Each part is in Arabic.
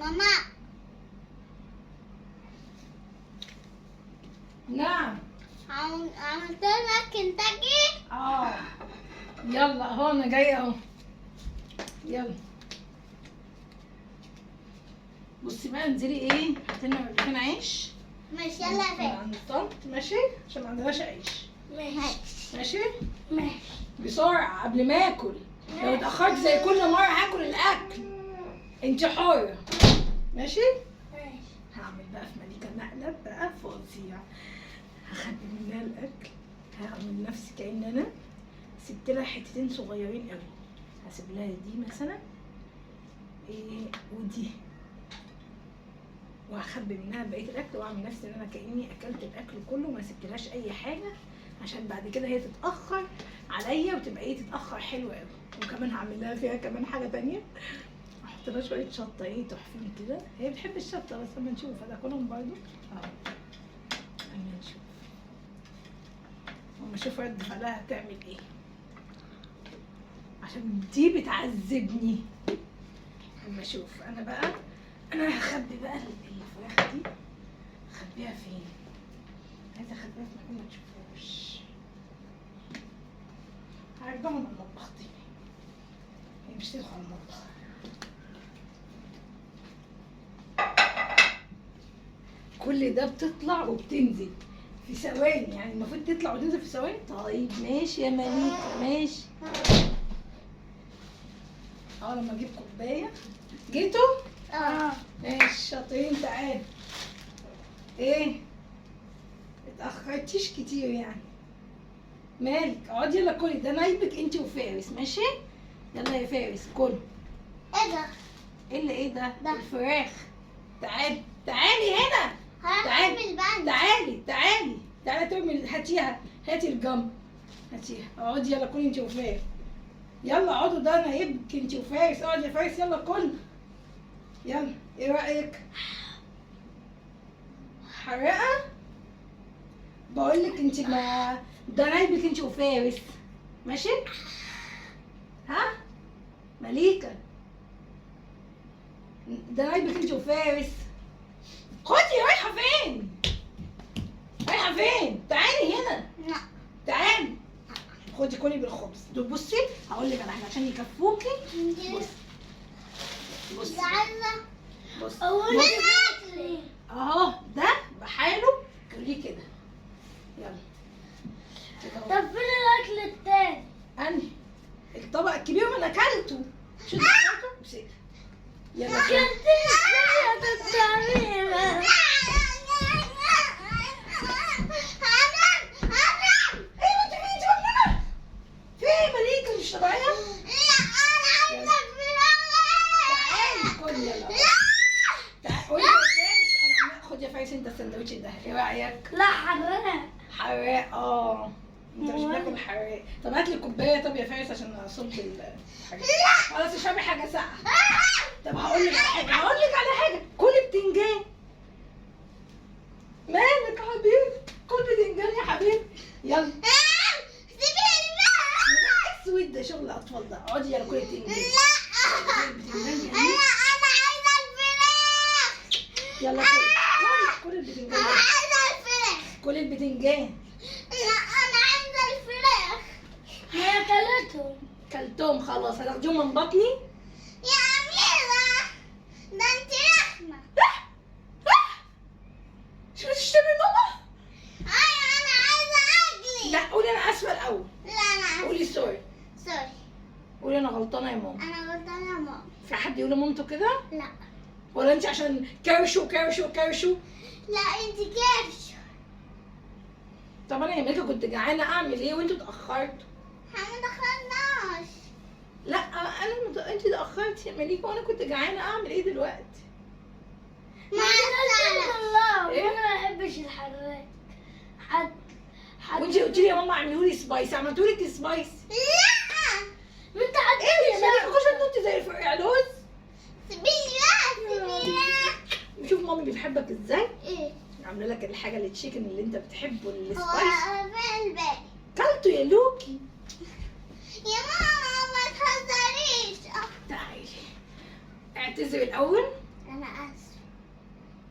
ماما نعم. عملت لك كنتاكي. يلا اهو انا جايه اهو. يلا بصي بقى انزلي ايه، هاتي لنا رغيفين عيش. ماشي يلا يا فندم. عند الطنط ماشي عشان ما عندناش عيش. ماشي ماشي ماشي. بسرعه قبل ما اكل. لو اتاخرت زي كل مره هاكل الاكل. انت حره. ماشي. هعمل بقى في مليكه مقلب بقى فظيع. هخبي منها الاكل. هعمل نفسي كأن انا سبت لها حتتين صغيرين قوي. هسيب لها دي مثلا ايه ودي، وهخبي منها بقيه الاكل واعمل نفسي ان انا كاني اكلت الاكل كله وما سبتلهاش اي حاجه، عشان بعد كده هي تتاخر عليا وتبقى ايه تتاخر حلوه قوي. وكمان هعمل لها فيها كمان حاجه تانية، احط لها شويه شطه ايه تحفين كده. هي بتحب الشطه بس اما نشوف هتاكلهم برضه. اما نشوف اما اشوف رد فعلها هتعمل ايه، عشان دي بتعذبني. اما اشوف انا بقى انا هخبي بقى الفراخ دي. هخبيها فين؟ عايزه اخبيها في مكان ما تشوفوش. هرجعهم المطبخ دي، هي مش تدخل المطبخ. كل ده بتطلع وبتنزل في ثواني، يعني المفروض تطلع وتنزل في ثواني. طيب ماشي يا مليكة ماشي. لما اجيب كوبايه. جيتوا؟ ماشي شاطرين. تعالوا. ايه اتاخرتيش كتير يعني. مالك اقعدي يلا كلي، ده نايبك انت وفارس. ماشي يلا يا فارس كل. ايه ده؟ ايه اللي ايه ده؟ ده. الفراخ. تعالي تعالي هنا. هعمل بقى. تعالي ترمي. هاتيها هاتي الجنب. هاتيها اقعدي يلا كلي انت وفارس. يلا اقعدوا، ده نايبك انت وفارس. اقعدي يا فارس يلا كل. يلا ايه رايك؟ حرقه؟ بقول لك انت ما ده نايبك انت وفارس. ماشي ها مليكه، ده نايبك انت وفارس. خدي. رايحه فين؟ رايحه فين؟ تعالي هنا. لا. تعالي خدي كلي بالخبز دول. بصي هقول لك على حاجه عشان يكفوكي. بصي عايزه بصي اقول لك اهو ده بحاله كليه كده. يلا كده اهو. طب فين الاكل التاني؟ انهي الطبق الكبير؟ ما انا اكلته. شو ده اكلته؟ امسكي يلا كده. ايوه انت فين؟ انت مجنونه؟ في ايه مليكه مش طبيعيه؟ تعالي كل يلا. تعالي قولي يا فارس. انا خد يا فارس انت السندوتش ده، ايه رايك؟ لا حرام. حراق. انت مش بتاكل حراق. طب هات لي كوبايه طب يا فارس عشان اصب الحاجه. خلاص اشربي حاجه ساقعه. طب هقول لك على حاجه. كل بتنجان. مالك يا حبيبي؟ كل بتنجان يا حبيبي. يلا اسود ده شغل اطفال ده. اقعدي يلا كل بتنجان. يلا كل البتنجان. كل البتنجان. هي كلتهم. كلتهم خلاص. هتاخديهم من بطني. يا أميرة ده انت رحمة. مش بتشتمي ماما؟ أيوة أنا عايزة أجلي. لا قولي انا اسفه الاول. لا أنا قولي سوري. سوري. قولي انا غلطانه يا ماما. أنا غلطانة يا ماما. في حد يقول لمامته كده؟ لا ولا انت عشان كرشوا؟ لا انت كرش. طب انا يا ملكه كنت جعانه اعمل ايه وانتوا اتاخرتوا؟ احنا ما دخلناش. لا انت اتاخرتي يا مليكه وانا كنت جعانه اعمل ايه دلوقتي؟ مع السلامة. إيه؟ وانا ما بحبش الحراق. حد وانت قلت لي يا ماما اعملوا لي سبايس، عملتوا لك سبايس. لا ما انت ايه يا مليكه خش انت زي الفرقعلوز. سيبيني. شوف مامي بتحبك ازاي. ايه عامله لك الحاجه التشيكن اللي انت بتحبه هو السبايس. فين الباقي؟ كلته يا لوكي. يا ماما ما تهزريش. تعالي اعتذري الاول. انا اسف،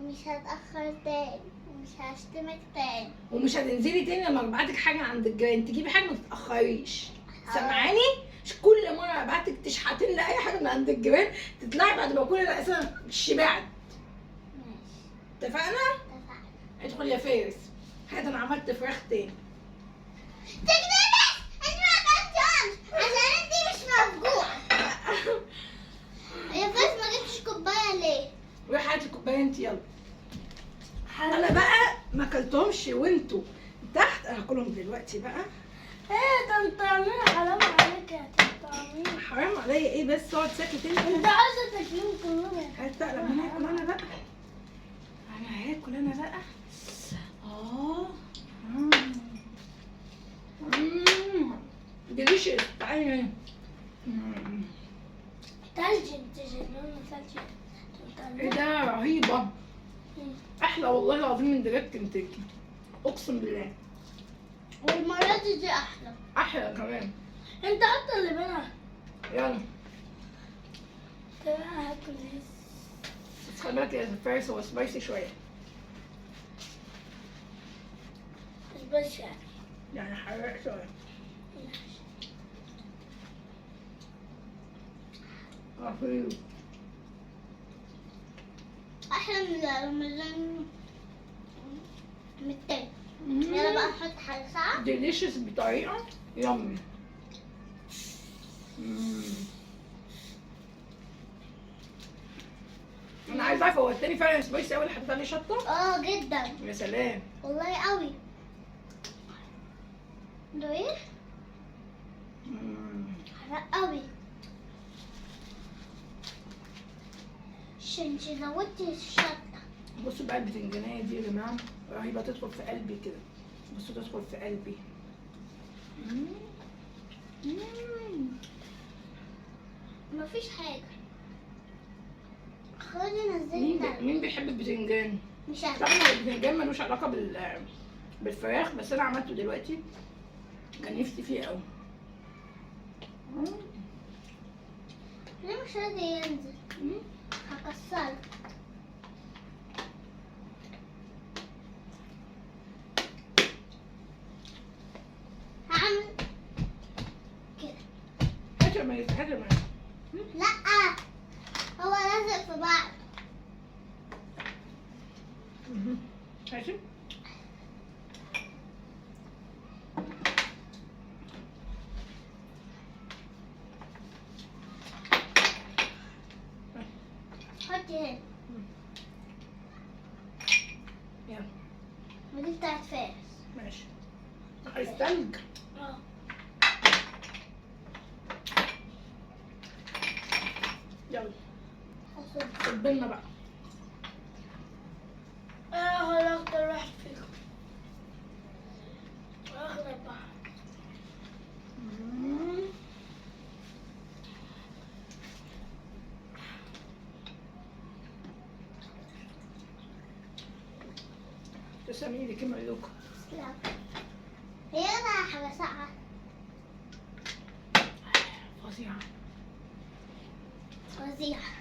مش هتأخر تاني ومش هشتمك تاني. ومش هتنزلي تاني لما ابعتك حاجه عند الجيران، تجيبي حاجه ما تتاخريش. سامعاني؟ مش كل مره ابعتك تشحتين لي اي حاجه من عند الجيران تطلعي بعد ما اكون انا اساسا شبعت. ماشي، اتفقنا؟ اتفقنا. ادخل يا فارس. هات انا عملت فراخ تاني. تكذبي، انت ما اكلتهمش عشان انت مش مفجوعة. يا فارس ما جبتش كوباية ليه؟ روحي هاتي كوبايه انت يلا. انا بقى ما اكلتهمش وانتوا تحت، انا هاكلهم دلوقتي بقى. ايه ده انت عاملها حرام عليك يا تيتا عمير. حرام عليا ايه بس؟ اقعد ساكت انت. انت عايزة تاكلهم كلهم. هات بقى لما انا اكل انا بقى. انا هاكل انا بقى. ديليشيس. تعالي هنا. تلج، انت جنون تلج. ايه ده رهيبه. احلى والله العظيم من دجاج كنتاكي، اقسم بالله. والمرة دي احلى. احلى كمان. انت حط اللي بينها. يلا طب انا هاكل ايه؟ بس خلي بالك يا فارس هو سبايسي شويه، بس يعني حراق شويه. رهيب. احلى من الرمضان من التاني. يلا بقى نحط حاجة ساعة. ديليشيس بطريقه يمي. انا عايز اعرف هو التاني فعلا سبايسي قوي اللي حطيت عليه شطه؟ جدا يا سلام. والله قوي. ده ايه؟ حرق قوي. عشان زودتي الشطة. بصوا بقى البتنجانية دي يا جماعة رهيبة، تدخل في قلبي كده. بصوا تدخل في قلبي. مفيش حاجة. خدي نزلي مين بيحب البتنجان؟ مش عارفة. طبعا البتنجان ملوش علاقة بالفراخ، بس أنا عملته دلوقتي كان نفسي فيه أوي. ليه مش راضي ينزل؟ هكسره. هعمل كده. هات يا ميس، هات يا ميس. لأ، هو لازق في بعض. ماشي. حطي هنا. يلا ودي بتاعت فارس. ماشي. عايز تلج؟ يلا صبلنا بقى. هو اكتر واحد فيكم. اغلب بقى. تسلمي ايدك يا ملوكة. لا، هي انا حاجة ساقعة. فظيعة. فظيعة.